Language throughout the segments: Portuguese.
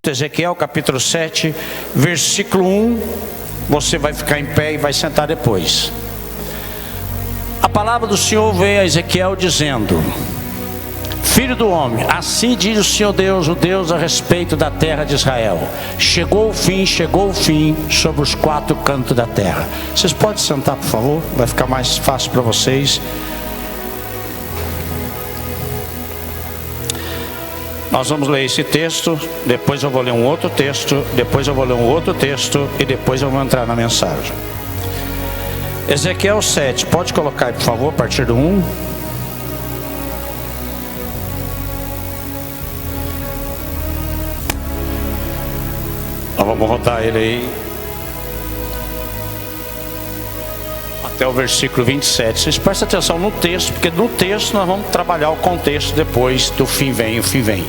Ezequiel capítulo 7, versículo 1, você vai ficar em pé e vai sentar depois. A palavra do Senhor veio a Ezequiel dizendo: Filho do homem, assim diz o Senhor Deus, o Deus a respeito da terra de Israel. Chegou o fim sobre os quatro cantos da terra. Vocês podem sentar, por favor? Vai ficar mais fácil para vocês. Nós vamos ler esse texto, depois eu vou ler um outro texto, depois eu vou ler um outro texto e depois eu vou entrar na mensagem. Ezequiel 7, pode colocar aí, por favor, a partir do 1. Nós vamos rodar ele aí até o versículo 27. Vocês prestem atenção no texto, porque no texto nós vamos trabalhar o contexto depois do fim vem, o fim vem.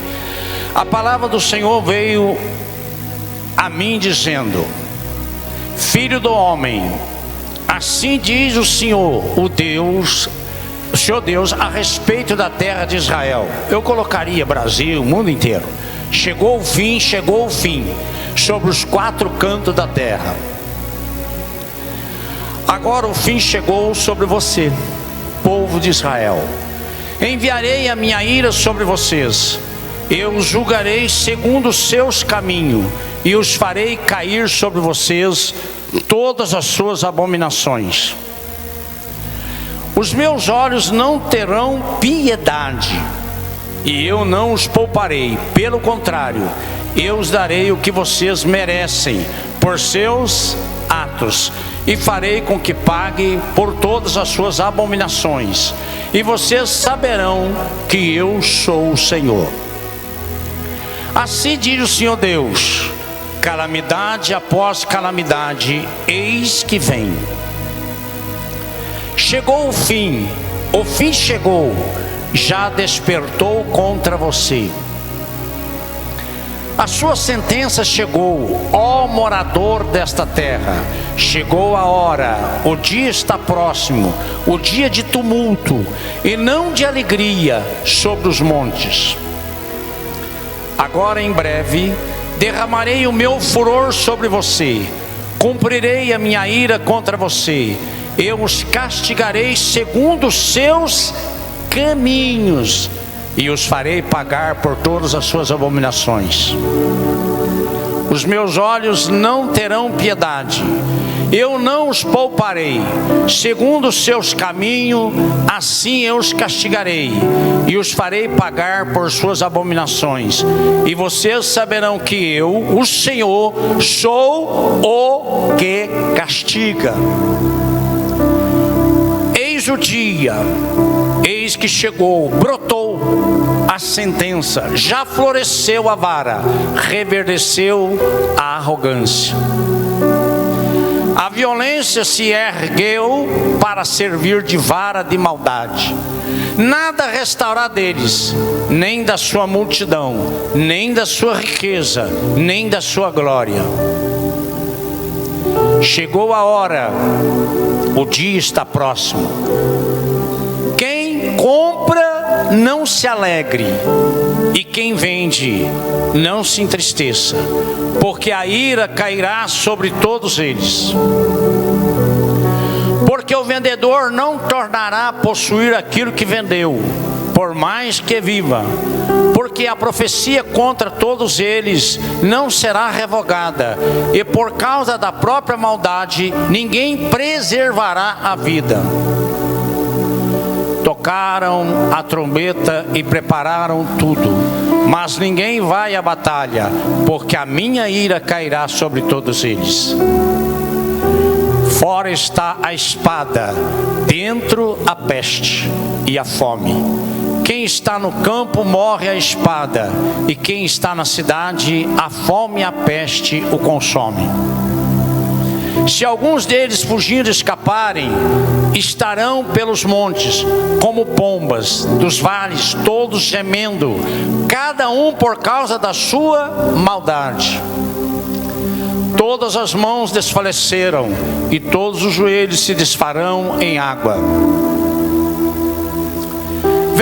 A palavra do Senhor veio a mim dizendo: Filho do homem, assim diz o Senhor, o Senhor Deus a respeito da terra de Israel. Eu colocaria Brasil, o mundo inteiro. Chegou o fim sobre os quatro cantos da terra. Agora o fim chegou sobre você, povo de Israel. Enviarei a minha ira sobre vocês. Eu os julgarei segundo os seus caminhos e os farei cair sobre vocês todas as suas abominações. Os meus olhos não terão piedade e eu não os pouparei. Pelo contrário, eu os darei o que vocês merecem por seus atos, e farei com que pague por todas as suas abominações, e vocês saberão que eu sou o Senhor. Assim diz o Senhor Deus: calamidade após calamidade, eis que vem. Chegou o fim chegou, já despertou contra você. A sua sentença chegou, ó morador desta terra. Chegou a hora, o dia está próximo, o dia de tumulto e não de alegria sobre os montes. Agora em breve derramarei o meu furor sobre você, cumprirei a minha ira contra você. Eu os castigarei segundo os seus caminhos e os farei pagar por todas as suas abominações. Os meus olhos não terão piedade, eu não os pouparei. Segundo os seus caminhos, assim eu os castigarei e os farei pagar por suas abominações. E vocês saberão que eu, o Senhor, sou o que castiga. Eis o dia, eis que chegou, brotou a sentença, já floresceu a vara, reverdeceu a arrogância. A violência se ergueu para servir de vara de maldade. Nada restará deles, nem da sua multidão, nem da sua riqueza, nem da sua glória. Chegou a hora, o dia está próximo. Quem compra, não se alegre, e quem vende, não se entristeça, porque a ira cairá sobre todos eles. Porque o vendedor não tornará a possuir aquilo que vendeu, por mais que viva, porque a profecia contra todos eles não será revogada, e por causa da própria maldade ninguém preservará a vida. Tocaram a trombeta e prepararam tudo, mas ninguém vai à batalha, porque a minha ira cairá sobre todos eles. Fora está a espada, dentro a peste e a fome. Quem está no campo morre a espada, e quem está na cidade, a fome e a peste o consomem. Se alguns deles fugindo escaparem, estarão pelos montes, como pombas dos vales, todos gemendo, cada um por causa da sua maldade. Todas as mãos desfaleceram, e todos os joelhos se desfarão em água.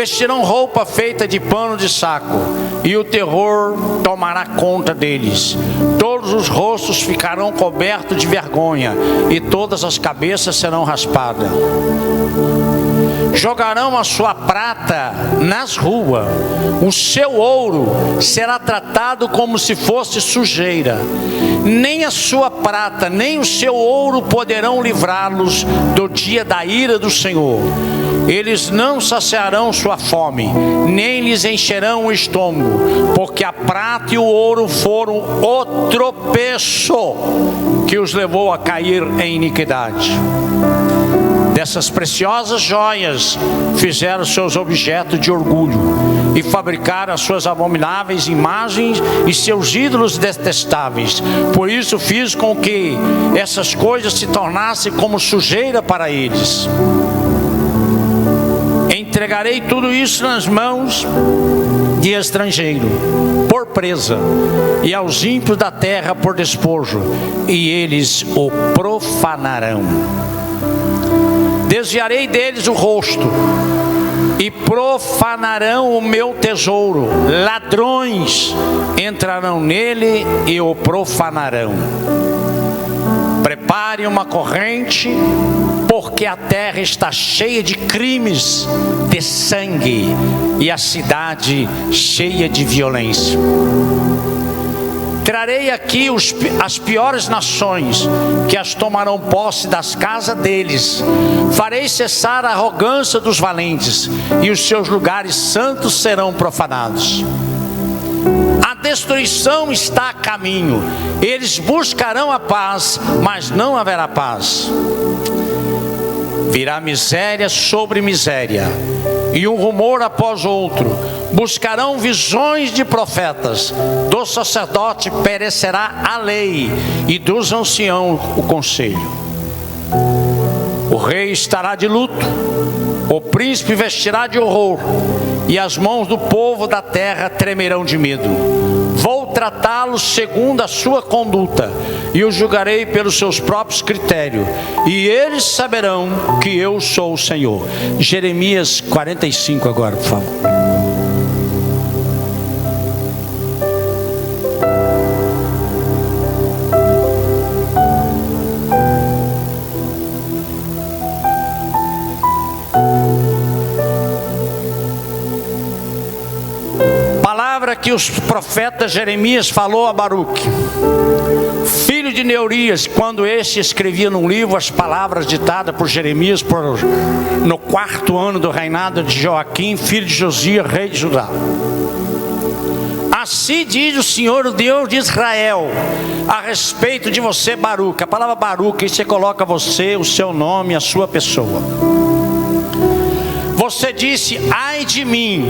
vestirão roupa feita de pano de saco, e o terror tomará conta deles. Todos os rostos ficarão cobertos de vergonha, e todas as cabeças serão raspadas. Jogarão a sua prata nas ruas, o seu ouro será tratado como se fosse sujeira. Nem a sua prata, nem o seu ouro poderão livrá-los do dia da ira do Senhor. Eles não saciarão sua fome, nem lhes encherão o estômago, porque a prata e o ouro foram o tropeço que os levou a cair em iniquidade. Dessas preciosas joias fizeram seus objetos de orgulho e fabricaram as suas abomináveis imagens e seus ídolos detestáveis. Por isso fiz com que essas coisas se tornassem como sujeira para eles. Entregarei tudo isso nas mãos de estrangeiro, por presa, e aos ímpios da terra por despojo, e eles o profanarão. Desviarei deles o rosto, e profanarão o meu tesouro. Ladrões entrarão nele e o profanarão. Prepare uma corrente, porque a terra está cheia de crimes, de sangue, e a cidade cheia de violência. Trarei aqui as piores nações, que as tomarão posse das casas deles. Farei cessar a arrogância dos valentes, e os seus lugares santos serão profanados. A destruição está a caminho. Eles buscarão a paz, mas não haverá paz. Virá miséria sobre miséria, e um rumor após outro. Buscarão visões de profetas. Do sacerdote perecerá a lei, e dos anciãos o conselho. O rei estará de luto, o príncipe vestirá de horror, e as mãos do povo da terra tremerão de medo. Vou tratá-los segundo a sua conduta, e os julgarei pelos seus próprios critérios, e eles saberão que eu sou o Senhor. Jeremias 45 agora, por favor. Que os profetas Jeremias falou a Baruque, filho de Neurias, quando este escrevia num livro as palavras ditadas por Jeremias no 4º ano do reinado de Joaquim, filho de Josias, rei de Judá. Assim diz o Senhor, o Deus de Israel, a respeito de você, Baruque. A palavra Baruque, você coloca você, o seu nome, a sua pessoa. Você disse: ai de mim,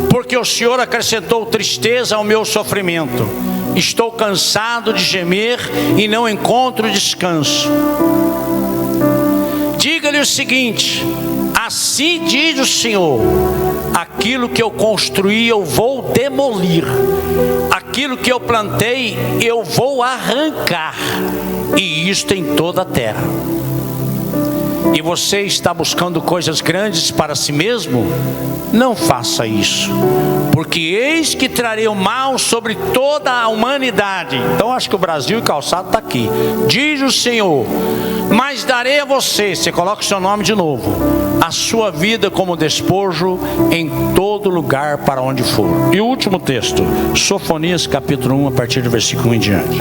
porque o Senhor acrescentou tristeza ao meu sofrimento. Estou cansado de gemer e não encontro descanso. Diga-lhe o seguinte: assim diz o Senhor, aquilo que eu construí eu vou demolir, aquilo que eu plantei eu vou arrancar, e isto em toda a terra. E você está buscando coisas grandes para si mesmo? Não faça isso, porque eis que trarei o mal sobre toda a humanidade. Então acho que o Brasil e calçado está aqui. Diz o Senhor: mas darei a você coloca o seu nome de novo, a sua vida como despojo em todo lugar para onde for. E o último texto, Sofonias capítulo 1, a partir do versículo 1 em diante.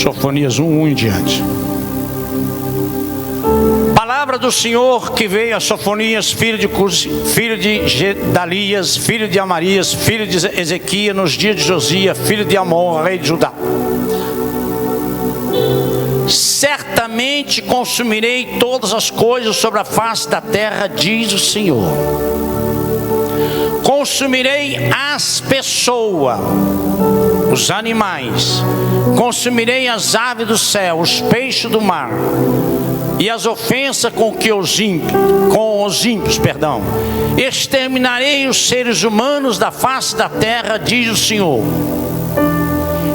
Sofonias 1 em diante. Palavra do Senhor que veio a Sofonias, filho de Gedalias, filho de Amarias, filho de Ezequias, nos dias de Josias, filho de Amon, rei de Judá. Certamente consumirei todas as coisas sobre a face da terra, diz o Senhor. Consumirei as pessoas, os animais, consumirei as aves do céu, os peixes do mar, e as ofensas com os ímpios, exterminarei os seres humanos da face da terra, diz o Senhor.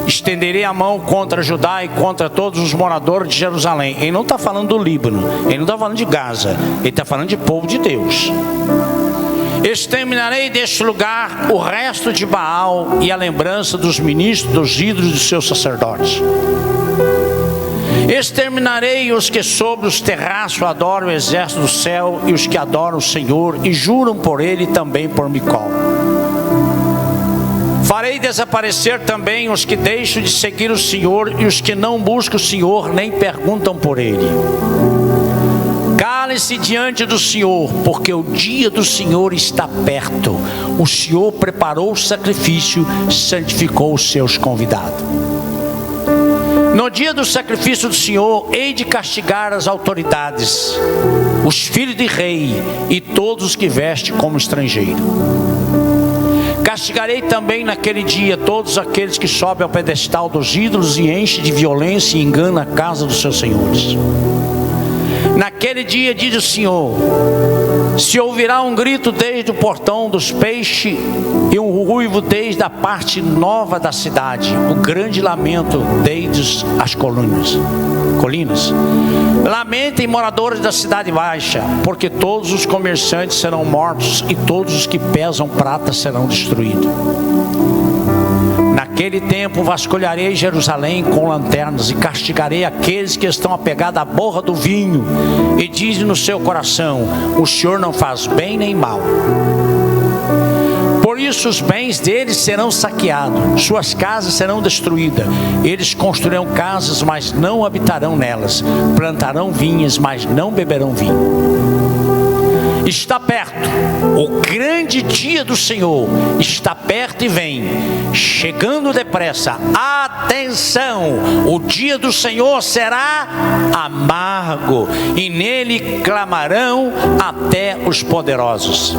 estenderei a mão contra Judá e contra todos os moradores de Jerusalém. Ele não está falando do Líbano, ele não está falando de Gaza, ele está falando de povo de Deus. Exterminarei deste lugar o resto de Baal e a lembrança dos ministros, dos ídolos de seus sacerdotes. Exterminarei os que sobre os terraços adoram o exército do céu e os que adoram o Senhor e juram por ele e também por Micol. Farei desaparecer também os que deixam de seguir o Senhor e os que não buscam o Senhor nem perguntam por ele. Cale-se diante do Senhor, porque o dia do Senhor está perto. O Senhor preparou o sacrifício, santificou os seus convidados. No dia do sacrifício do Senhor, hei de castigar as autoridades, os filhos de rei e todos os que vestem como estrangeiro. Castigarei também naquele dia todos aqueles que sobem ao pedestal dos ídolos e enchem de violência e enganam a casa dos seus senhores. Naquele dia, diz o Senhor, se ouvirá um grito desde o portão dos peixes e um ruivo desde a parte nova da cidade, o grande lamento desde as colinas. Lamentem, moradores da cidade baixa, porque todos os comerciantes serão mortos e todos os que pesam prata serão destruídos. Naquele tempo vasculharei Jerusalém com lanternas e castigarei aqueles que estão apegados à borra do vinho e dizem no seu coração: o Senhor não faz bem nem mal. Por isso os bens deles serão saqueados, suas casas serão destruídas. Eles construirão casas, mas não habitarão nelas. Plantarão vinhas, mas não beberão vinho. Está perto, o grande dia do Senhor está perto e vem, chegando depressa. Atenção, o dia do Senhor será amargo e nele clamarão até os poderosos.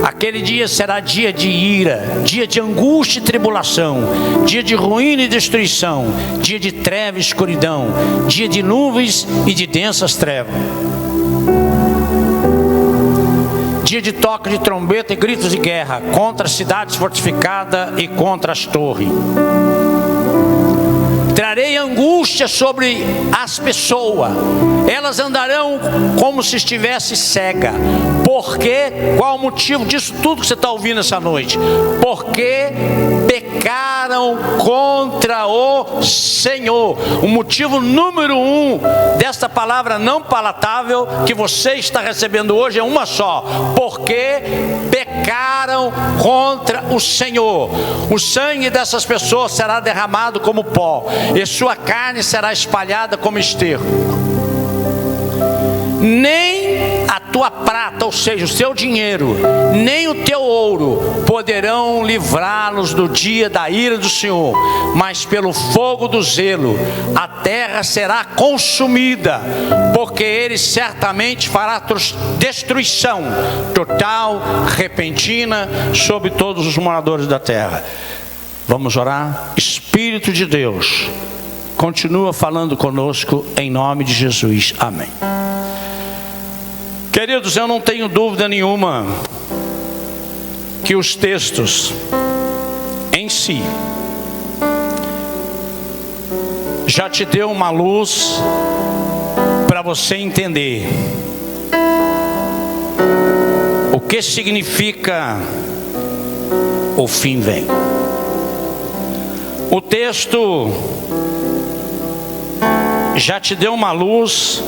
Aquele dia será dia de ira, dia de angústia e tribulação, dia de ruína e destruição, dia de treva e escuridão, dia de nuvens e de densas trevas. Dia de toque de trombeta e gritos de guerra contra as cidades fortificadas e contra as torres. Trarei angústia sobre as pessoas, elas andarão como se estivesse cega. Por quê? Qual o motivo disso tudo que você está ouvindo essa noite? Porque pecaram contra o Senhor. O motivo número 1 desta palavra não palatável que você está recebendo hoje é uma só: porque pecaram contra o Senhor. O sangue dessas pessoas será derramado como pó e sua carne será espalhada como esterco. Nem a tua prata, ou seja, o seu dinheiro, nem o teu ouro poderão livrá-los do dia da ira do Senhor, mas pelo fogo do zelo a terra será consumida, porque ele certamente fará destruição total, repentina sobre todos os moradores da terra. Vamos orar? Espírito de Deus, continua falando conosco em nome de Jesus. Amém. Queridos, eu não tenho dúvida nenhuma que os textos em si já te deu uma luz para você entender o que significa o fim vem. O texto já te deu uma luz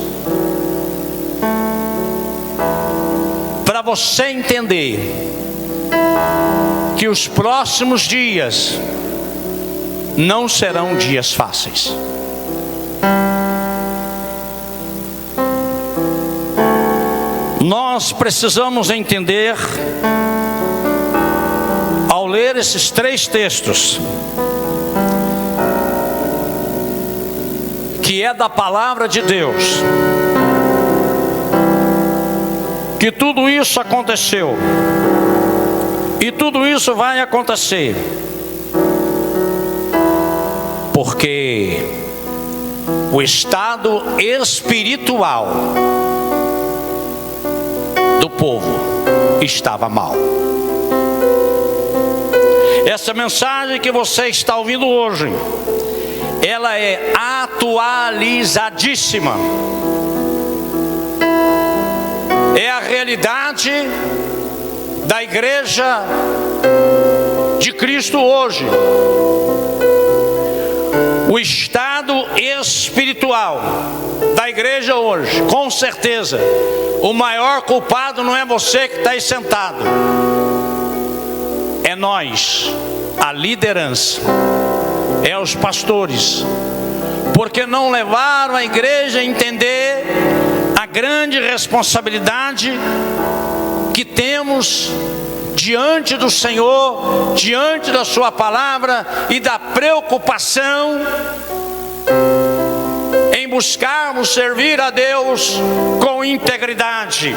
para você entender que os próximos dias não serão dias fáceis. Nós precisamos entender, ao ler esses 3 textos, que é da palavra de Deus, que tudo isso aconteceu e tudo isso vai acontecer porque o estado espiritual do povo estava mal. essa mensagem que você está ouvindo hoje, ela é atualizadíssima. É a realidade da igreja de Cristo hoje. O estado espiritual da igreja hoje, com certeza, o maior culpado não é você que está aí sentado, é nós, a liderança, é os pastores, porque não levaram a igreja a entender a grande responsabilidade que temos diante do Senhor, diante da sua palavra e da preocupação em buscarmos servir a Deus com integridade.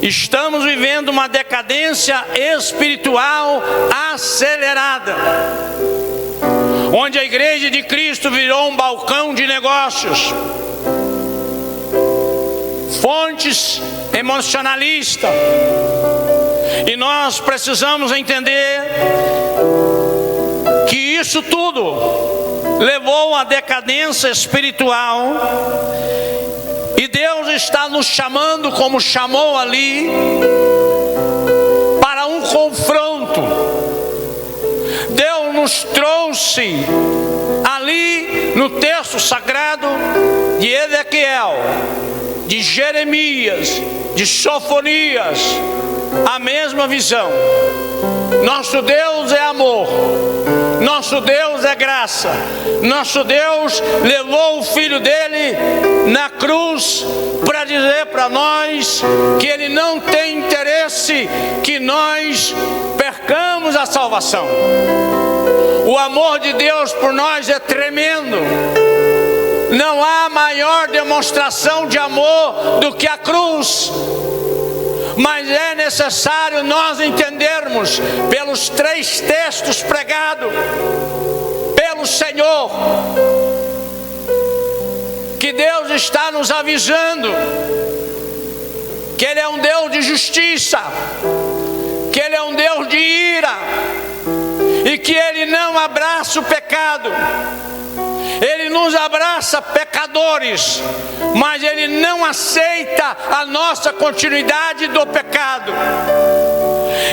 Estamos vivendo uma decadência espiritual acelerada, onde a igreja de Cristo virou um balcão de negócios, fontes emocionalistas. E nós precisamos entender que isso tudo levou à decadência espiritual, e Deus está nos chamando, como chamou ali, para um confronto. Deus nos trouxe ali no texto sagrado de Ezequiel, de Jeremias, de Sofonias, a mesma visão. Nosso Deus é amor, nosso Deus é graça, nosso Deus levou o Filho dele na cruz para dizer para nós que Ele não tem interesse que nós percamos a salvação. O amor de Deus por nós é tremendo. Não há maior demonstração de amor do que a cruz. Mas é necessário nós entendermos, pelos 3 textos pregados pelo Senhor, que Deus está nos avisando que Ele é um Deus de justiça, que Ele é um Deus de ira, e que Ele não abraça o pecado. Ele nos abraça pecadores, mas Ele não aceita a nossa continuidade do pecado.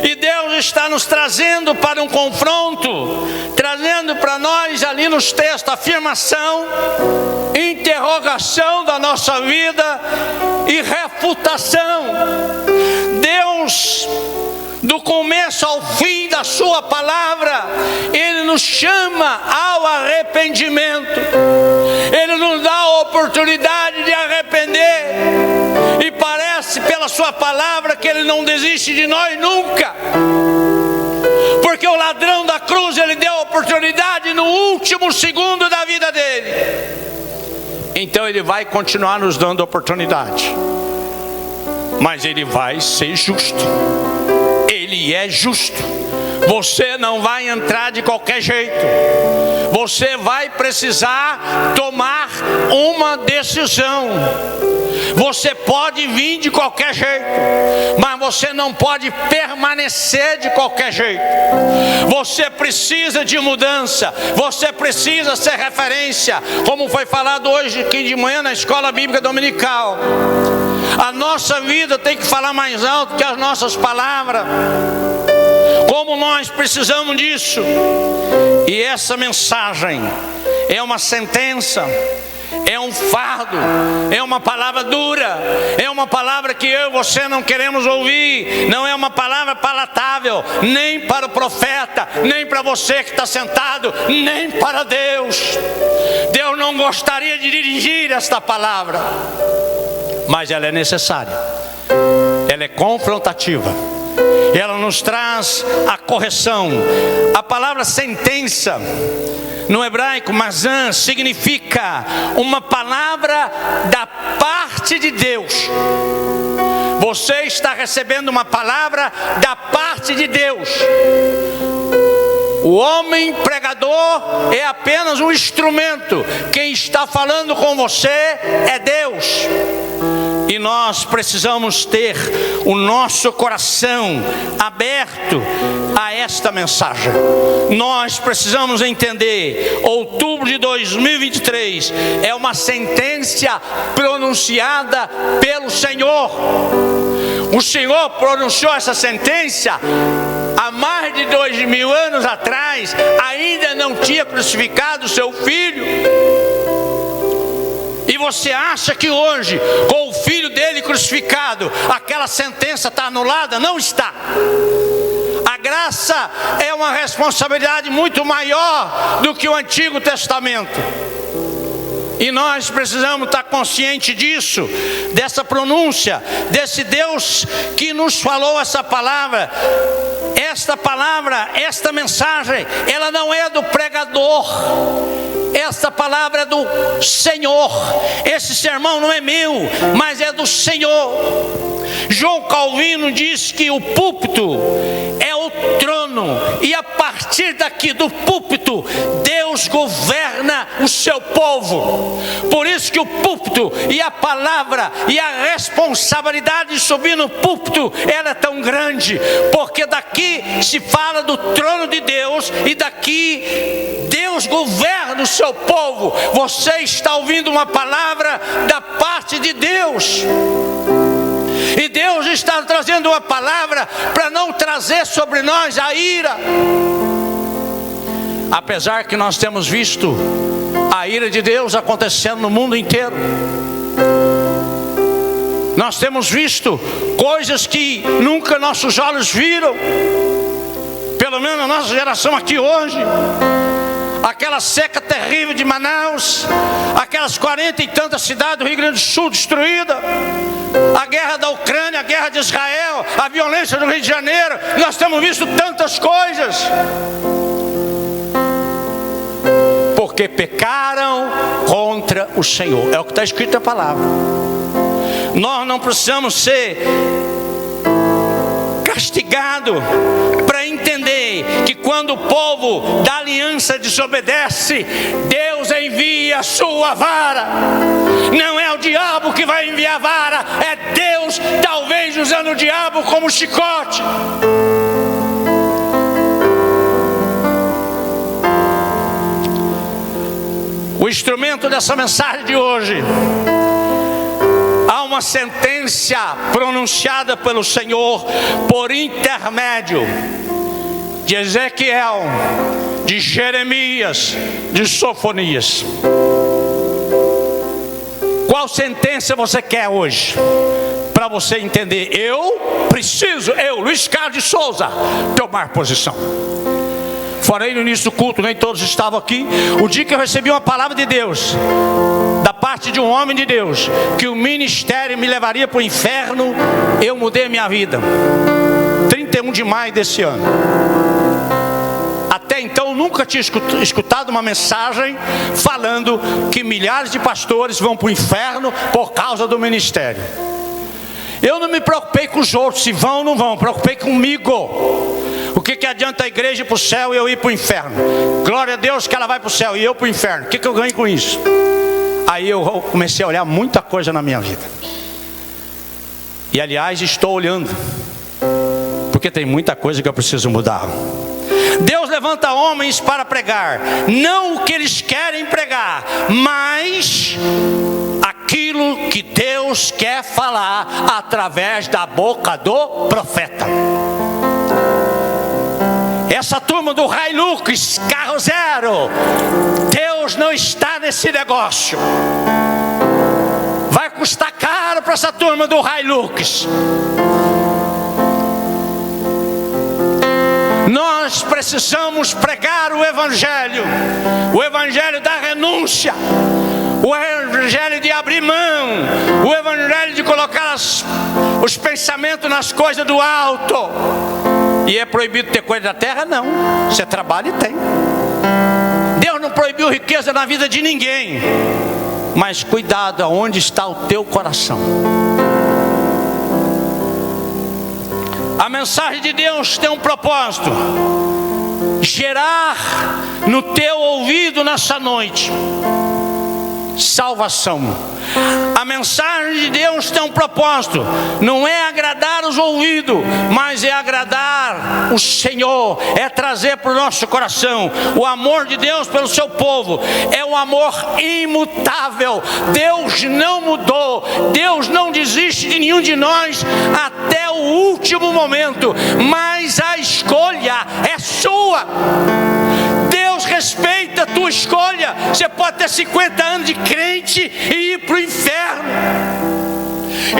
E Deus está nos trazendo para um confronto, trazendo para nós ali nos textos afirmação, interrogação da nossa vida e refutação. Deus, do começo ao fim da sua palavra, Ele nos chama ao arrependimento. Ele nos dá a oportunidade de arrepender. E parece pela sua palavra que Ele não desiste de nós nunca. Porque o ladrão da cruz, Ele deu a oportunidade no último segundo da vida dele. Então Ele vai continuar nos dando oportunidade. Mas Ele vai ser justo. Ele é justo. Você não vai entrar de qualquer jeito. Você vai precisar tomar uma decisão. Você pode vir de qualquer jeito, mas você não pode permanecer de qualquer jeito. Você precisa de mudança. Você precisa ser referência, como foi falado hoje aqui de manhã na escola bíblica dominical. A nossa vida tem que falar mais alto que as nossas palavras. Como nós precisamos disso. E essa mensagem é uma sentença, é um fardo, é uma palavra dura, é uma palavra que eu e você não queremos ouvir. Não é uma palavra palatável, nem para o profeta, nem para você que está sentado, nem para Deus. Deus não gostaria de dirigir esta palavra, mas ela é necessária, ela é confrontativa, ela nos traz a correção. A palavra sentença no hebraico, mazan, significa uma palavra da parte de Deus. Você está recebendo uma palavra da parte de Deus. O homem pregador é apenas um instrumento. Quem está falando com você é Deus. E nós precisamos ter o nosso coração aberto a esta mensagem. Nós precisamos entender, outubro de 2023 é uma sentença pronunciada pelo Senhor. O Senhor pronunciou essa sentença há mais de 2000 anos atrás, ainda não tinha crucificado o seu filho. E você acha que hoje, com o filho dele crucificado, aquela sentença está anulada? Não está. A graça é uma responsabilidade muito maior do que o Antigo Testamento. E nós precisamos estar conscientes disso, dessa pronúncia, desse Deus que nos falou essa palavra. Esta palavra, esta mensagem, ela não é do pregador. Esta palavra é do Senhor. Esse sermão não é meu, mas é do Senhor. João Calvino diz que o púlpito é o trono, e a partir daqui do púlpito Deus governa o seu povo. Por isso que o púlpito e a palavra e a responsabilidade de subir no púlpito, ela é tão grande, porque daqui se fala do trono de Deus, e daqui Deus governa o seu povo. Você está ouvindo uma palavra da parte de Deus. E Deus está trazendo uma palavra para não trazer sobre nós a ira. Apesar que nós temos visto a ira de Deus acontecendo no mundo inteiro. Nós temos visto coisas que nunca nossos olhos viram. Pelo menos a nossa geração aqui hoje. Aquela seca terrível de Manaus, aquelas 40 e tantas cidades do Rio Grande do Sul destruídas, a guerra da Ucrânia, a guerra de Israel, a violência do Rio de Janeiro. Nós temos visto tantas coisas, porque pecaram contra o Senhor. É o que está escrito na palavra. Nós não precisamos ser castigado para entender que quando o povo da aliança desobedece, Deus envia a sua vara. Não é o diabo que vai enviar a vara, é Deus, talvez usando o diabo como chicote. O instrumento dessa mensagem de hoje, há uma sentença pronunciada pelo Senhor por intermédio de Ezequiel, de Jeremias, de Sofonias. Qual sentença você quer hoje? Para você entender, eu preciso, Luiz Carlos de Souza, tomar posição. Falei no início do culto, nem todos estavam aqui. O dia que eu recebi uma palavra de Deus, da parte de um homem de Deus, que o ministério me levaria para o inferno, eu mudei a minha vida. 31 de maio desse ano. Até então nunca tinha escutado uma mensagem falando que milhares de pastores vão para o inferno por causa do ministério. Eu não me preocupei com os outros, se vão ou não vão, preocupei comigo. O que adianta a igreja ir para o céu e eu ir para o inferno? Glória a Deus que ela vai para o céu e eu para o inferno. O que eu ganho com isso? Aí eu comecei a olhar muita coisa na minha vida. E aliás, estou olhando, porque tem muita coisa que eu preciso mudar. Deus levanta homens para pregar, não o que eles querem pregar, mas aquilo que Deus quer falar através da boca do profeta. Essa turma do Hilux, carro zero, Deus não está nesse negócio. Vai custar caro para essa turma do Hilux. Nós precisamos pregar o Evangelho da renúncia, o Evangelho de abrir mão, o Evangelho de colocar os pensamentos nas coisas do alto. E é proibido ter coisa da terra? Não, você trabalha e tem. Deus não proibiu riqueza na vida de ninguém, mas cuidado aonde está o teu coração. A mensagem de Deus tem um propósito: gerar no teu ouvido nessa noite salvação. A mensagem de Deus tem um propósito, não é agradar os ouvidos, mas é agradar o Senhor, é trazer para o nosso coração o amor de Deus pelo seu povo. É um amor imutável. Deus não mudou, Deus não desiste de nenhum de nós até o último momento, mas a escolha é sua. Deus respeita a tua escolha. Você pode ter 50 anos de crente e ir para o inferno,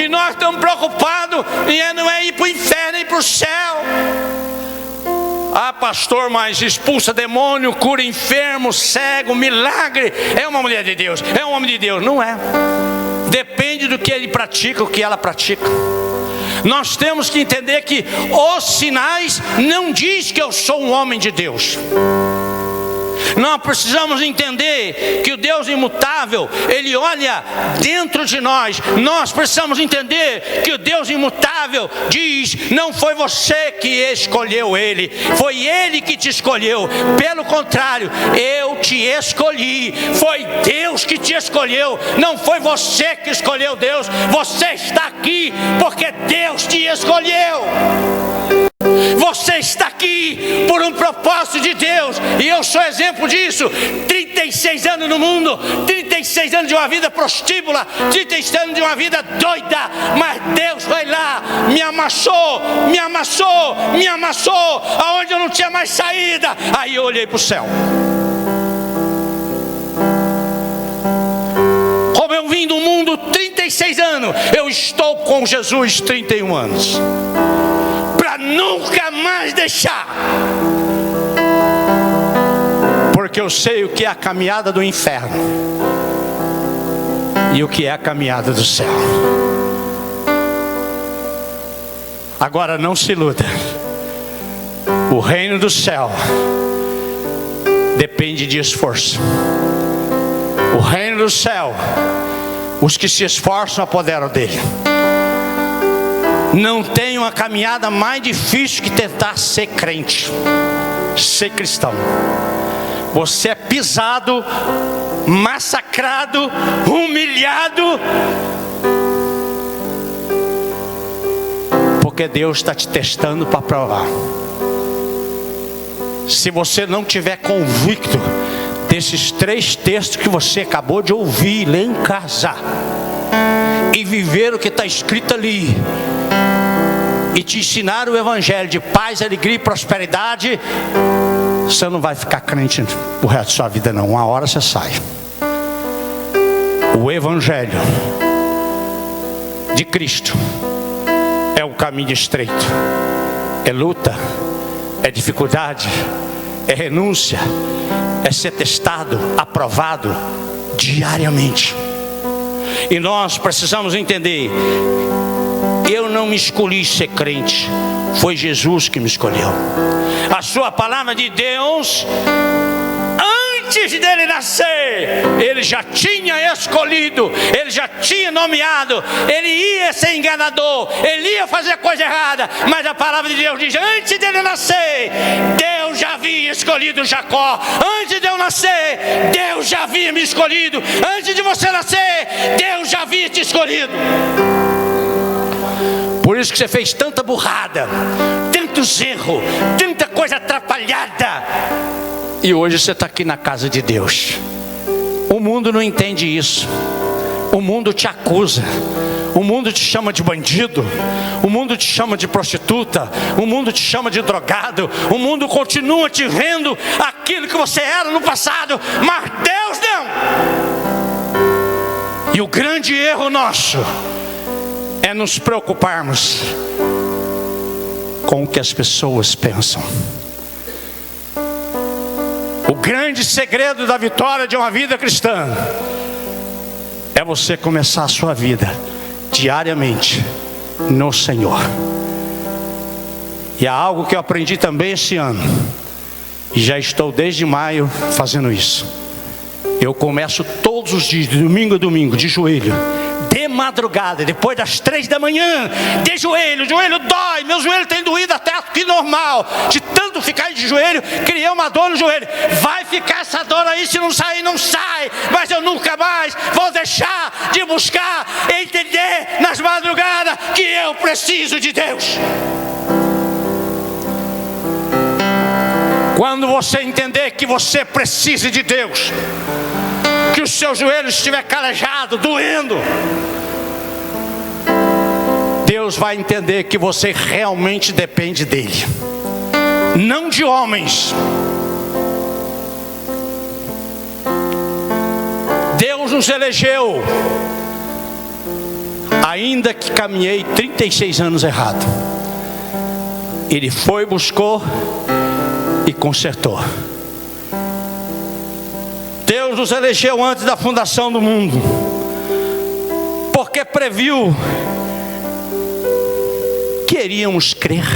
e nós estamos preocupados não é ir para o inferno, é ir para o céu. Ah, pastor, mas expulsa demônio, cura enfermo, cego, milagre. É uma mulher de Deus, é um homem de Deus. Não é. Depende do que ele pratica, o que ela pratica. Nós temos que entender que os sinais não diz que eu sou um homem de Deus. Nós precisamos entender que o Deus imutável, Ele olha dentro de nós. Nós precisamos entender que o Deus imutável diz: não foi você que escolheu Ele, foi Ele que te escolheu. Pelo contrário, eu te escolhi. Foi Deus que te escolheu, não foi você que escolheu Deus. Você está aqui porque Deus te escolheu. Você está aqui por um propósito de Deus, e eu sou exemplo disso. 36 anos no mundo, 36 anos de uma vida prostíbula, 36 anos de uma vida doida, mas Deus foi lá, me amassou, me amassou, me amassou, aonde eu não tinha mais saída. Aí eu olhei para o céu. Como eu vim do mundo 36 anos, eu estou com Jesus 31 anos. Nunca mais deixar, porque eu sei o que é a caminhada do inferno e o que é a caminhada do céu. Agora não se iluda, o reino do céu depende de esforço. O reino do céu, os que se esforçam apoderam dele. Não tem uma caminhada mais difícil que tentar ser crente, ser cristão. Você é pisado, massacrado, humilhado, porque Deus está te testando para provar. Se você não tiver convicto desses 3 textos que você acabou de ouvir, ler em casa, e viver o que está escrito ali, e te ensinar o evangelho de paz, alegria e prosperidade, você não vai ficar crente o resto da sua vida não. Uma hora você sai. O evangelho de Cristo é o caminho estreito, é luta, é dificuldade, é renúncia, é ser testado, aprovado diariamente. E nós precisamos entender: eu não me escolhi ser crente, foi Jesus que me escolheu. A sua palavra de Deus, antes dele nascer, ele já tinha escolhido, ele já tinha nomeado. Ele ia ser enganador, ele ia fazer coisa errada, mas a palavra de Deus diz: antes dele nascer, Deus já havia escolhido Jacó. Antes de eu nascer, Deus já havia me escolhido. Antes de você nascer, Deus já havia te escolhido. Por isso que você fez tanta burrada, tantos erros, tanta coisa atrapalhada, e hoje você está aqui na casa de Deus. O mundo não entende isso. O mundo te acusa, o mundo te chama de bandido, o mundo te chama de prostituta, o mundo te chama de drogado, o mundo continua te vendo aquilo que você era no passado, mas Deus não. E o grande erro nosso é nos preocuparmos com o que as pessoas pensam. O grande segredo da vitória de uma vida cristã é você começar a sua vida diariamente no Senhor. E há algo que eu aprendi também esse ano, e já estou desde maio fazendo isso. Eu começo todos os dias, de domingo a domingo, de joelho, de madrugada, depois das 3 da manhã, de joelho. O joelho dói, meu joelho tem doído até que normal, de tanto ficar de joelho, criei uma dor no joelho. Vai ficar essa dor aí, se não sair, não sai, mas eu nunca mais vou deixar de buscar, entender nas madrugadas que eu preciso de Deus. Quando você entender que você precisa de Deus, que o seu joelho estiver calejado, doendo, Deus vai entender que você realmente depende dele, não de homens. Deus nos elegeu, ainda que caminhei 36 anos errado. Ele foi, buscou e consertou. Deus nos elegeu antes da fundação do mundo, porque previu que iríamos crer.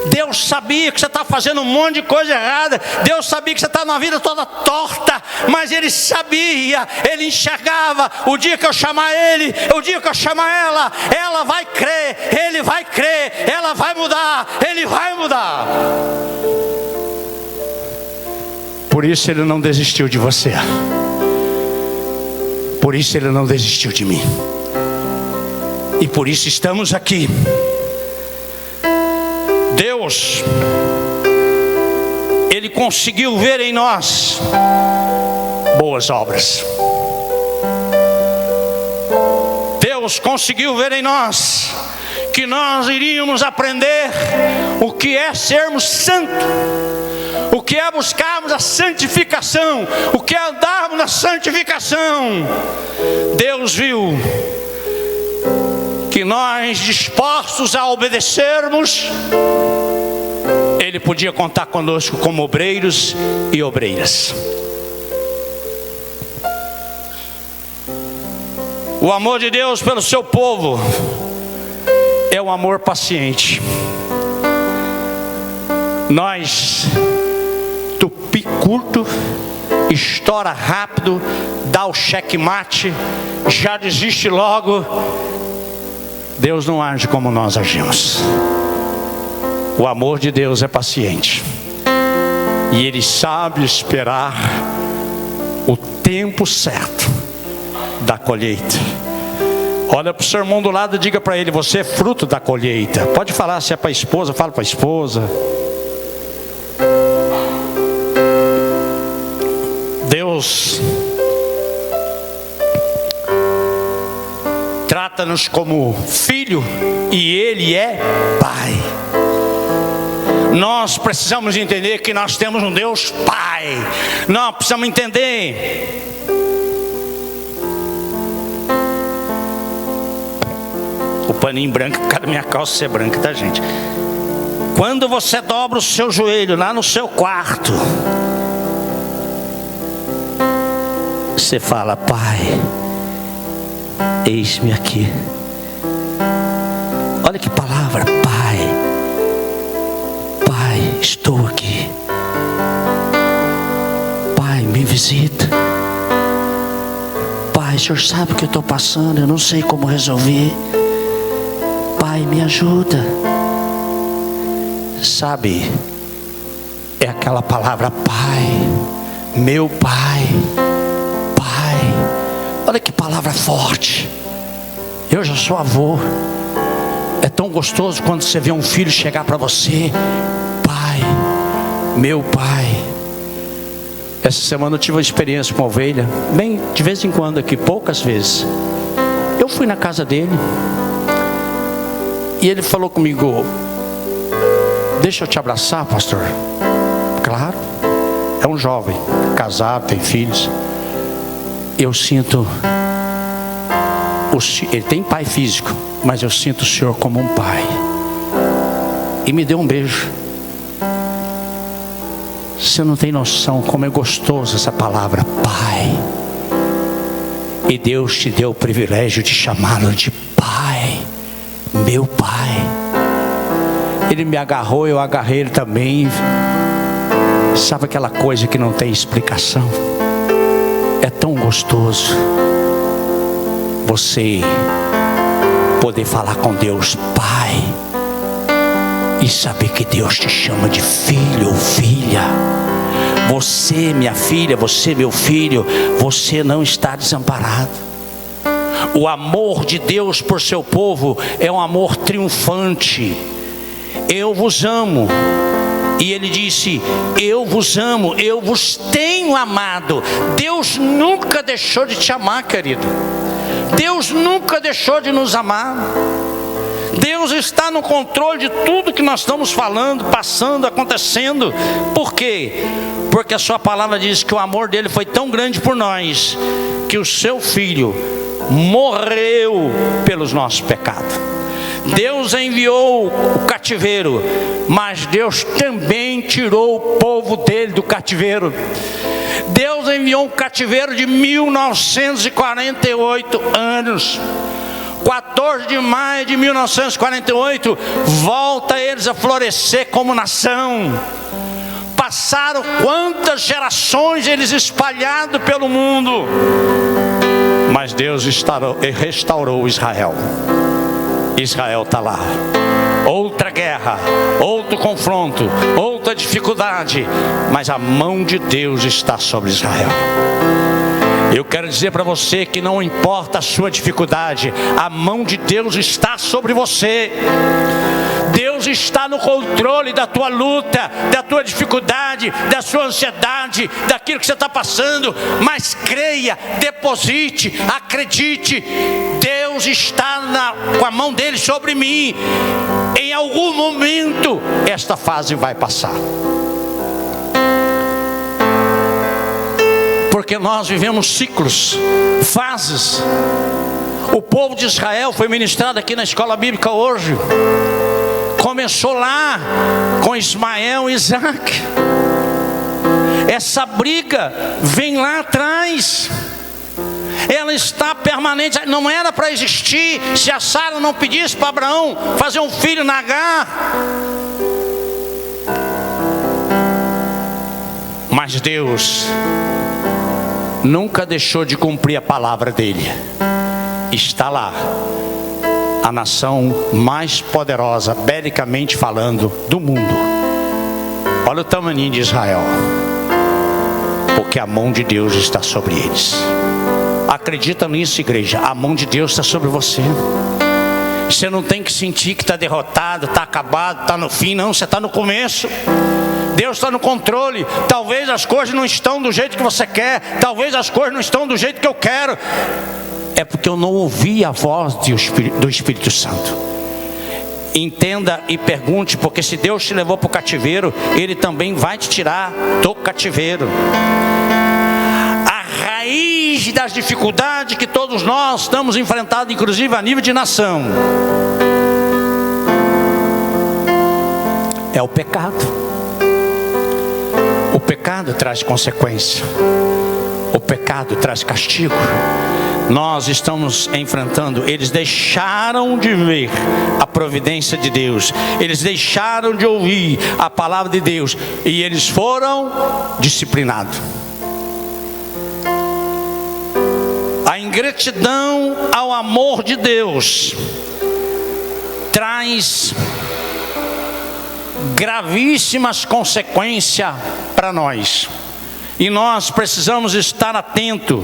Deus sabia que você está fazendo um monte de coisa errada. Deus sabia que você está na vida toda torta, mas Ele sabia, Ele enxergava. O dia que eu chamar Ele, o dia que eu chamar ela vai crer, Ele vai crer, ela vai mudar, Ele vai mudar. Por isso Ele não desistiu de você. Por isso Ele não desistiu de mim. E por isso estamos aqui. Deus, Ele conseguiu ver em nós boas obras. Deus conseguiu ver em nós que nós iríamos aprender o que é sermos santos, o que é buscarmos a santificação, o que é andarmos na santificação. Deus viu que nós, dispostos a obedecermos, Ele podia contar conosco como obreiros e obreiras. O amor de Deus pelo seu povo é um amor paciente. Nós, tupi curto, estoura rápido, dá o checkmate, já desiste logo. Deus não age como nós agimos. O amor de Deus é paciente, e Ele sabe esperar o tempo certo da colheita. Olha para o seu irmão do lado e diga para ele: você é fruto da colheita. Pode falar, se é para a esposa, fala para a esposa. Deus trata-nos como filho, e Ele é Pai. Nós precisamos entender que nós temos um Deus Pai. Nós precisamos entender o paninho branco, por causa da minha calça ser branca, tá, gente? Quando você dobra o seu joelho lá no seu quarto, você fala: Pai, eis-me aqui. Olha que palavra: Pai, Pai, estou aqui. Pai, me visita. Pai, o Senhor sabe o que eu estou passando, eu não sei como resolver. Pai, me ajuda. Sabe, é aquela palavra Pai, meu Pai, Pai. Olha que palavra forte. Eu já sou avô. É tão gostoso quando você vê um filho chegar para você: Pai, meu Pai. Essa semana eu tive uma experiência com a ovelha, bem de vez em quando aqui, poucas vezes. Eu fui na casa dele e ele falou comigo: deixa eu te abraçar, pastor. Claro. É um jovem, casado, tem filhos. Eu sinto, ele tem pai físico, mas eu sinto o Senhor como um pai. E me deu um beijo. Você não tem noção como é gostoso essa palavra, Pai. E Deus te deu o privilégio de chamá-lo de Pai, meu Pai. Ele me agarrou, eu agarrei ele também. Sabe aquela coisa que não tem explicação? É tão gostoso você poder falar com Deus, Pai, e saber que Deus te chama de filho ou filha. Você, minha filha, você, meu filho, você não está desamparado. O amor de Deus por seu povo é um amor triunfante. Eu vos amo. E ele disse: eu vos amo, eu vos tenho amado. Deus nunca deixou de te amar, querido. Deus nunca deixou de nos amar. Deus está no controle de tudo que nós estamos falando, passando, acontecendo. Por quê? Porque a sua palavra diz que o amor dele foi tão grande por nós, que o seu filho morreu pelos nossos pecados. Deus enviou o cativeiro, mas Deus também tirou o povo dele do cativeiro. Deus enviou um cativeiro de 1948 anos. 14 de maio de 1948, volta eles a florescer como nação. Passaram quantas gerações eles espalhados pelo mundo, mas Deus restaurou Israel. Israel está lá. Outra guerra, outro confronto, outra dificuldade, mas a mão de Deus está sobre Israel. Eu quero dizer para você que não importa a sua dificuldade, a mão de Deus está sobre você. Deus está no controle da tua luta, da tua dificuldade, da sua ansiedade, daquilo que você está passando. Mas creia, deposite, acredite. Deus está com a mão dele sobre mim. Em algum momento esta fase vai passar. Porque nós vivemos ciclos, fases. O povo de Israel foi ministrado aqui na escola bíblica hoje. Começou lá com Ismael e Isaac. Essa briga vem lá atrás. Ela está permanente. Não era para existir se a Sara não pedisse para Abraão fazer um filho na Agar. Mas Deus nunca deixou de cumprir a palavra dele. Está lá a nação mais poderosa, belicamente falando, do mundo. Olha o tamanho de Israel, porque a mão de Deus está sobre eles. Acredita nisso, igreja. A mão de Deus está sobre você. Você não tem que sentir que está derrotado, está acabado, está no fim. Não, você está no começo. Deus está no controle. Talvez as coisas não estão do jeito que você quer, talvez as coisas não estão do jeito que eu quero. É porque eu não ouvi a voz do Espírito Santo. Entenda e pergunte, porque se Deus te levou para o cativeiro, Ele também vai te tirar do cativeiro. A raiz das dificuldades que todos nós estamos enfrentando, inclusive a nível de nação, é o pecado. O pecado traz consequência. O pecado traz castigo. Nós estamos enfrentando. Eles deixaram de ver a providência de Deus. Eles deixaram de ouvir a palavra de Deus. E eles foram disciplinados. A ingratidão ao amor de Deus traz gravíssimas consequências para nós. E nós precisamos estar atentos.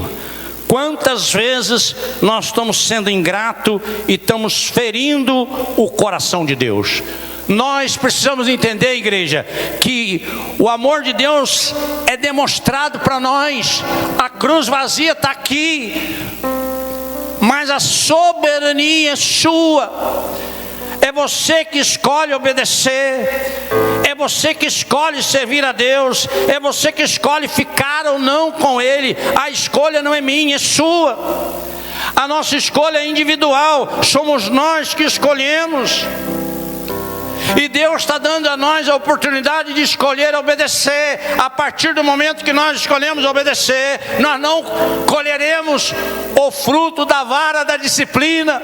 Quantas vezes nós estamos sendo ingratos e estamos ferindo o coração de Deus? Nós precisamos entender, igreja, que o amor de Deus é demonstrado para nós. A cruz vazia está aqui, mas a soberania é sua. É você que escolhe obedecer. É você que escolhe servir a Deus. É você que escolhe ficar ou não com Ele. A escolha não é minha, é sua. A nossa escolha é individual. Somos nós que escolhemos. E Deus está dando a nós a oportunidade de escolher obedecer. A partir do momento que nós escolhemos obedecer, nós não colheremos o fruto da vara da disciplina.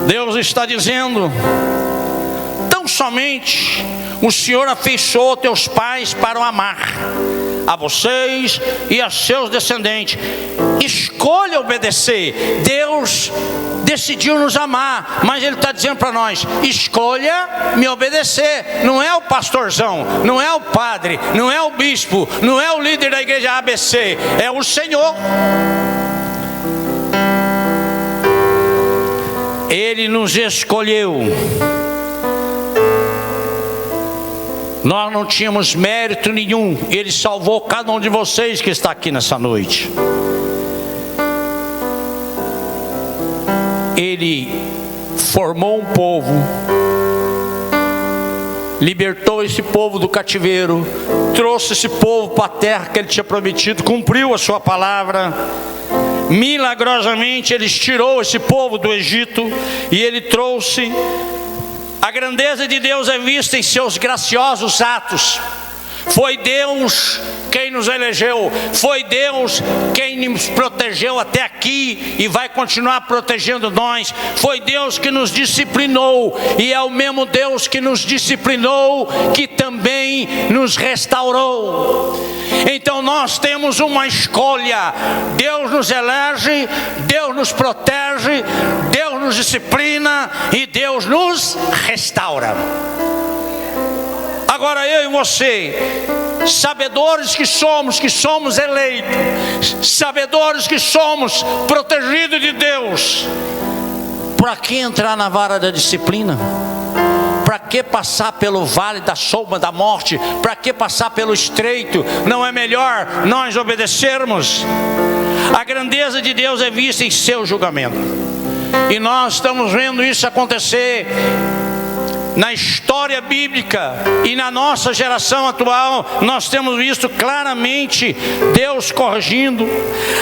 Deus está dizendo: tão somente o Senhor afeiçoou teus pais para o amar. a vocês e a seus descendentes. Escolha obedecer. Deus decidiu nos amar, mas Ele está dizendo para nós: escolha me obedecer. Não é o pastorzão, não é o padre, não é o bispo, não é o líder da igreja ABC, é o Senhor. Ele nos escolheu. Nós não tínhamos mérito nenhum. Ele salvou cada um de vocês que está aqui nessa noite. Ele formou um povo, libertou esse povo do cativeiro, trouxe esse povo para a terra que Ele tinha prometido, cumpriu a sua palavra. Milagrosamente Ele tirou esse povo do Egito e Ele trouxe. A grandeza de Deus é vista em seus graciosos atos. Foi Deus quem nos elegeu, foi Deus quem nos protegeu até aqui e vai continuar protegendo nós. Foi Deus que nos disciplinou, e é o mesmo Deus que nos disciplinou que também nos restaurou. Então nós temos uma escolha. Deus nos elege, Deus nos protege, Deus nos disciplina e Deus nos restaura. Agora eu e você, sabedores que somos eleitos, sabedores que somos protegidos de Deus, para que entrar na vara da disciplina? Para que passar pelo vale da sombra da morte? Para que passar pelo estreito? Não é melhor nós obedecermos? A grandeza de Deus é vista em seu julgamento, e nós estamos vendo isso acontecer na história bíblica e na nossa geração atual. Nós temos visto claramente Deus corrigindo.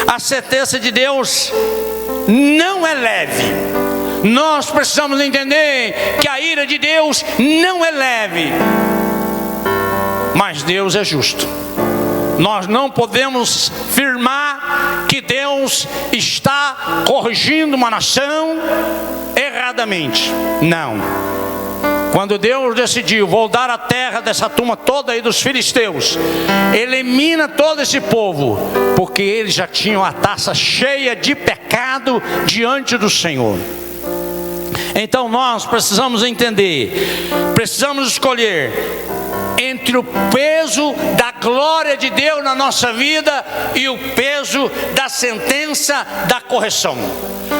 A sentença de Deus não é leve. Nós precisamos entender que a ira de Deus não é leve, mas Deus é justo. Nós não podemos afirmar que Deus está corrigindo uma nação erradamente. Não. Quando Deus decidiu, vou dar a terra dessa turma toda aí dos filisteus, elimina todo esse povo, porque eles já tinham a taça cheia de pecado diante do Senhor. Então nós precisamos entender, precisamos escolher entre o peso da glória de Deus na nossa vida e o peso da sentença da correção.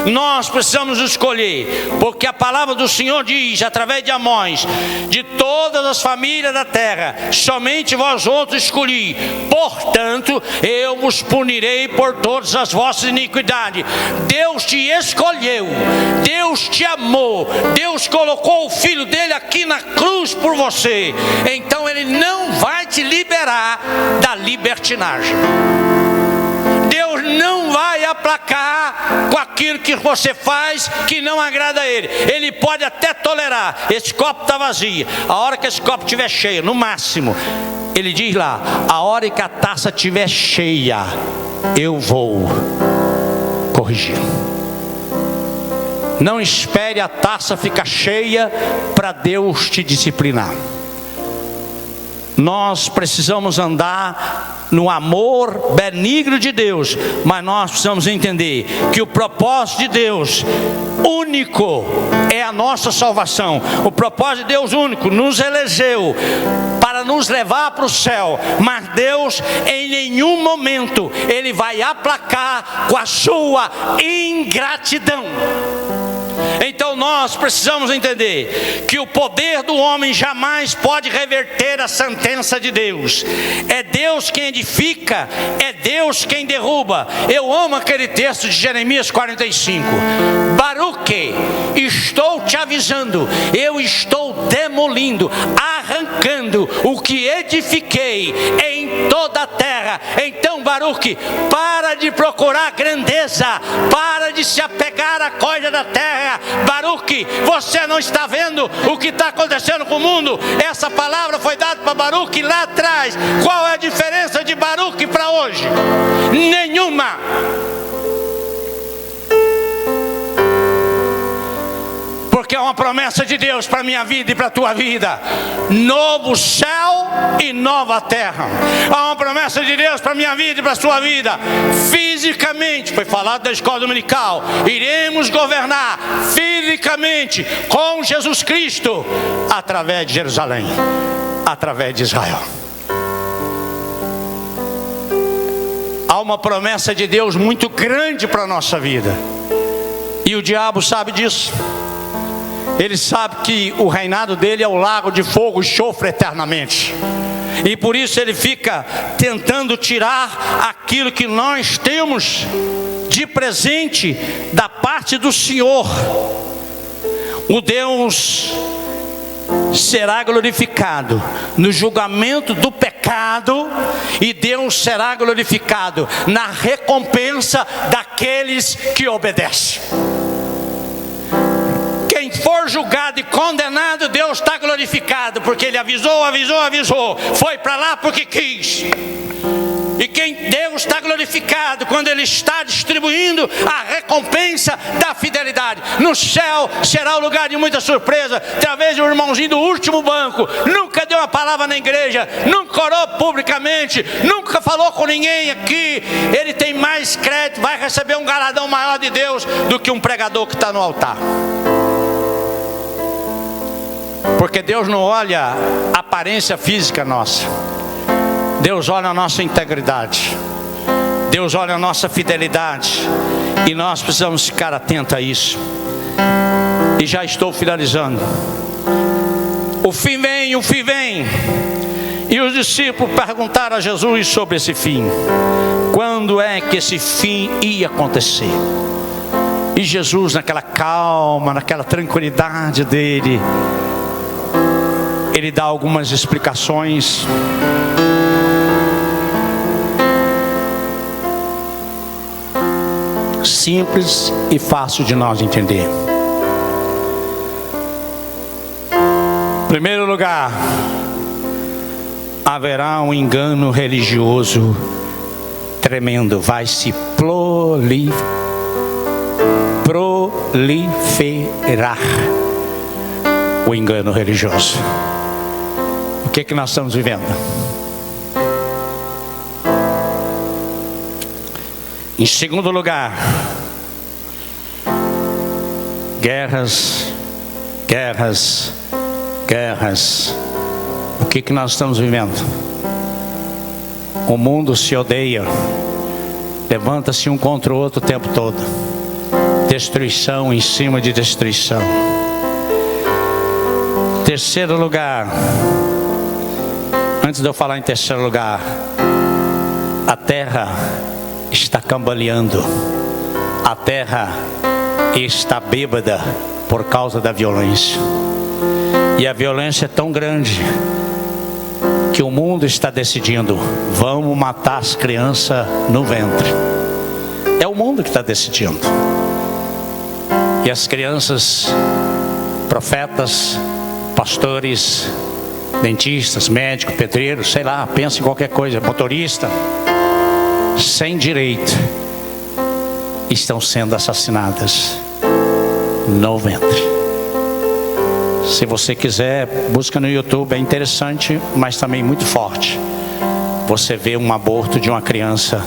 Nós precisamos escolher, porque a palavra do Senhor diz, através de Amós: de todas as famílias da terra, somente vós outros escolhi, portanto eu vos punirei por todas as vossas iniquidades. Deus te escolheu, Deus te amou, Deus colocou o Filho dele aqui na cruz por você. Então Ele não vai te liberar da libertinagem. Deus não vai aplacar com aquilo que você faz que não agrada a Ele. Ele pode até tolerar. Esse copo está vazio. A hora que esse copo estiver cheio, no máximo, Ele diz lá: a hora que a taça estiver cheia, eu vou corrigir. Não espere a taça ficar cheia para Deus te disciplinar. Nós precisamos andar no amor benigno de Deus, mas nós precisamos entender que o propósito de Deus único é a nossa salvação. O propósito de Deus único nos elegeu para nos levar para o céu, mas Deus em nenhum momento Ele vai aplacar com a sua ingratidão. Então nós precisamos entender que o poder do homem jamais pode reverter a sentença de Deus. É Deus quem edifica, é Deus quem derruba. Eu amo aquele texto de Jeremias 45. Baruque, estou te avisando, eu estou demolindo, arrancando o que edifiquei em toda a terra. Então, Baruque, para de procurar grandeza, para de se apegar à coisa da terra. Baruque, você não está vendo o que está acontecendo com o mundo? Essa palavra foi dada para Baruque lá atrás. Qual é a diferença de Baruque para hoje? Nenhuma. Porque uma promessa de Deus para a minha vida e para a tua vida: novo céu e nova terra. Há uma promessa de Deus para a minha vida e para a sua vida. Fisicamente, foi falado da escola dominical, iremos governar fisicamente com Jesus Cristo, através de Jerusalém, através de Israel. Há uma promessa de Deus muito grande para a nossa vida, e o diabo sabe disso. Ele sabe que o reinado dele é o lago de fogo e enxofre eternamente, e por isso ele fica tentando tirar aquilo que nós temos de presente da parte do Senhor. O Deus será glorificado no julgamento do pecado, e Deus será glorificado na recompensa daqueles que obedecem. Quem for julgado e condenado, Deus está glorificado, porque Ele avisou, foi para lá porque quis. E quem Deus está glorificado quando Ele está distribuindo a recompensa da fidelidade. No céu será o lugar de muita surpresa. Talvez o irmãozinho do último banco nunca deu uma palavra na igreja, nunca orou publicamente, nunca falou com ninguém aqui. Ele tem mais crédito, vai receber um galardão maior de Deus do que um pregador que está no altar. Porque Deus não olha a aparência física nossa, Deus olha a nossa integridade, Deus olha a nossa fidelidade, e nós precisamos ficar atentos a isso. E já estou finalizando. O fim vem, o fim vem. E os discípulos perguntaram a Jesus sobre esse fim. Quando é que esse fim ia acontecer? E Jesus, naquela calma, naquela tranquilidade dele, ele dá algumas explicações. Simples e fácil de nós entender. Em primeiro lugar, haverá um engano religioso tremendo. Vai se proliferar o engano religioso. O que nós estamos vivendo? Em segundo lugar, guerras. O que nós estamos vivendo? O mundo se odeia, levanta-se um contra o outro o tempo todo, destruição em cima de destruição. Terceiro lugar, antes de eu falar em terceiro lugar, a terra está cambaleando, a terra está bêbada por causa da violência, e a violência é tão grande que o mundo está decidindo: vamos matar as crianças no ventre. É o mundo que está decidindo, e as crianças, profetas, pastores, dentistas, médicos, pedreiros, sei lá, pensa em qualquer coisa, motorista, sem direito, estão sendo assassinadas no ventre. Se você quiser, busca no YouTube, é interessante, mas também muito forte. Você vê um aborto de uma criança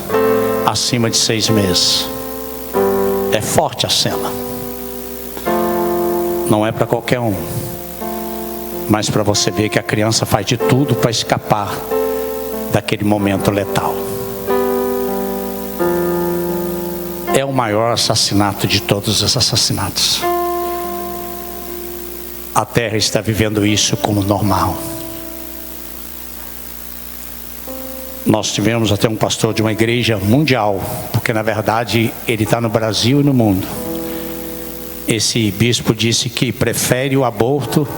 acima de 6 meses. É forte a cena. Não é para qualquer um, mas para você ver que a criança faz de tudo para escapar daquele momento letal. É o maior assassinato de todos os assassinatos. A terra está vivendo isso como normal. Nós tivemos até um pastor de uma igreja mundial, porque na verdade ele está no Brasil e no mundo. Esse bispo disse que prefere o aborto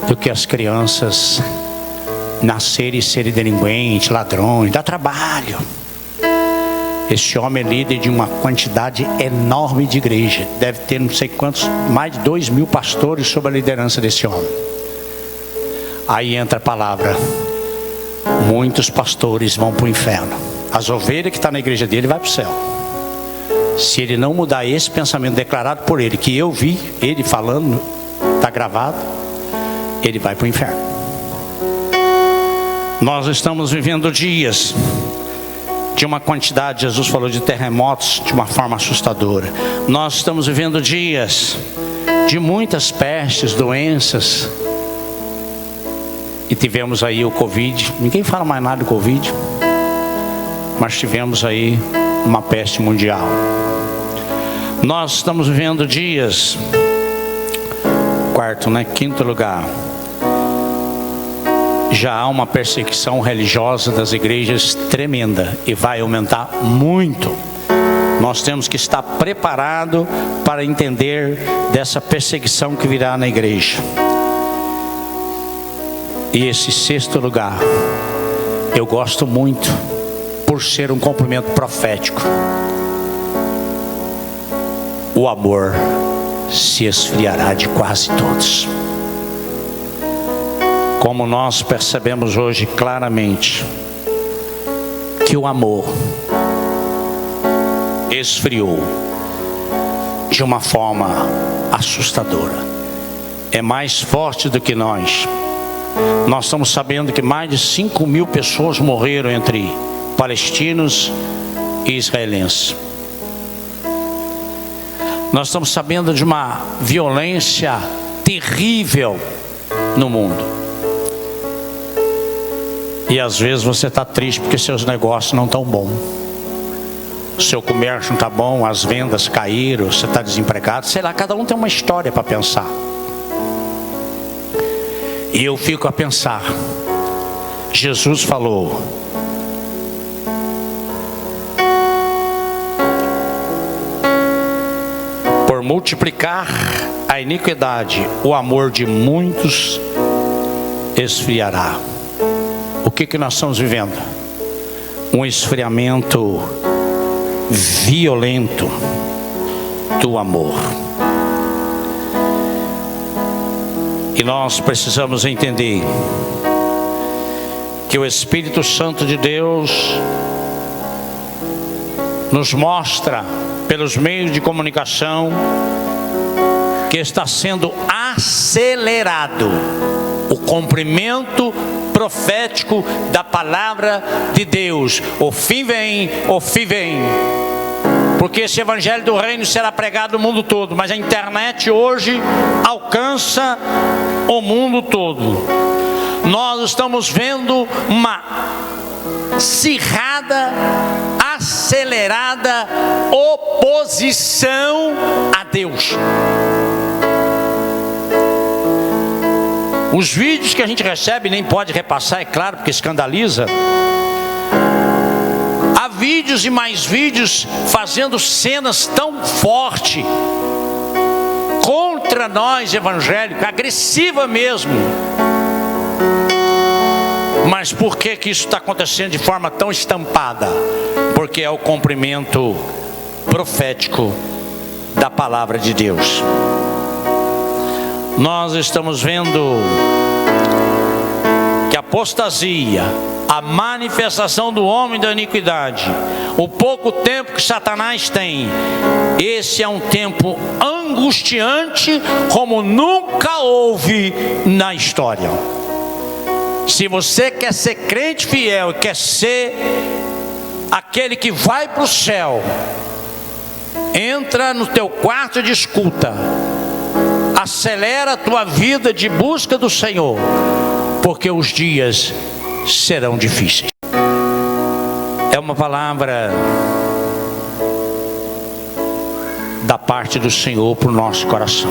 do que as crianças nascerem e serem delinquentes, ladrões, dá trabalho. Esse homem é líder de uma quantidade enorme de igreja. Deve ter não sei quantos, mais de 2.000 pastores sob a liderança desse homem. Aí entra a palavra: muitos pastores vão para o inferno. As ovelhas que estão na igreja dele vai para o céu. Se ele não mudar esse pensamento declarado por ele, que eu vi ele falando está gravado, ele vai para o inferno. Nós estamos vivendo dias de uma quantidade, Jesus falou de terremotos de uma forma assustadora. Nós estamos vivendo dias de muitas pestes, doenças. E tivemos aí o Covid. Ninguém fala mais nada do Covid, mas tivemos aí uma peste mundial. Nós estamos vivendo dias, quinto lugar, já há uma perseguição religiosa das igrejas tremenda e vai aumentar muito. Nós temos que estar preparados para entender dessa perseguição que virá na igreja. E esse sexto lugar, eu gosto muito, por ser um cumprimento profético. O amor se esfriará de quase todos. Como nós percebemos hoje claramente que o amor esfriou de uma forma assustadora. É mais forte do que nós. Nós estamos sabendo que mais de 5.000 pessoas morreram entre palestinos e israelenses. Nós estamos sabendo de uma violência terrível no mundo. E às vezes você está triste porque seus negócios não estão bons. O seu comércio não está bom, as vendas caíram, você está desempregado. Sei lá, cada um tem uma história para pensar. E eu fico a pensar. Jesus falou: por multiplicar a iniquidade, o amor de muitos esfriará. O que nós estamos vivendo? Um esfriamento violento do amor. E nós precisamos entender que o Espírito Santo de Deus nos mostra pelos meios de comunicação que está sendo acelerado o cumprimento profético da palavra de Deus. O fim vem, o fim vem. Porque esse evangelho do reino será pregado no mundo todo, mas a internet hoje alcança o mundo todo. Nós estamos vendo uma acirrada, acelerada oposição a Deus. Os vídeos que a gente recebe, nem pode repassar, é claro, porque escandaliza. Há vídeos e mais vídeos fazendo cenas tão fortes contra nós evangélicos, agressiva mesmo. Mas por que isso está acontecendo de forma tão estampada? Porque é o cumprimento profético da palavra de Deus. Nós estamos vendo que a apostasia, a manifestação do homem da iniquidade, o pouco tempo que Satanás tem, esse é um tempo angustiante como nunca houve na história. Se você quer ser crente fiel, quer ser aquele que vai para o céu, entra no teu quarto de escuta, acelera a tua vida de busca do Senhor, porque os dias serão difíceis. É uma palavra da parte do Senhor para o nosso coração.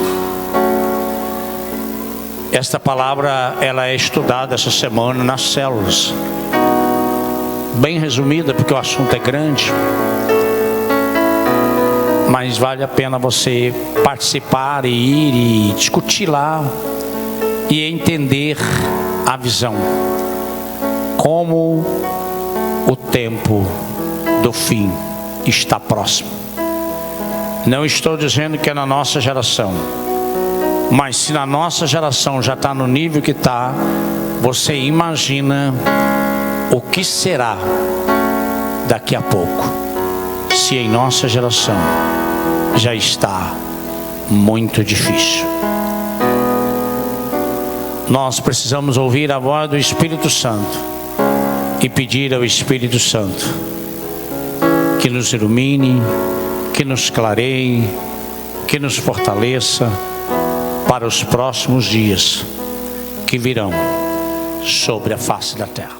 Esta palavra, ela é estudada essa semana nas células, bem resumida, porque o assunto é grande, mas vale a pena você participar e ir e discutir lá e entender a visão, como o tempo do fim está próximo. Não estou dizendo que é na nossa geração, mas se na nossa geração já está no nível que está, você imagina o que será daqui a pouco, se em nossa geração já está muito difícil. nós precisamos ouvir a voz do Espírito Santo e pedir ao Espírito Santo que nos ilumine, que nos clareie, que nos fortaleça para os próximos dias que virão sobre a face da terra.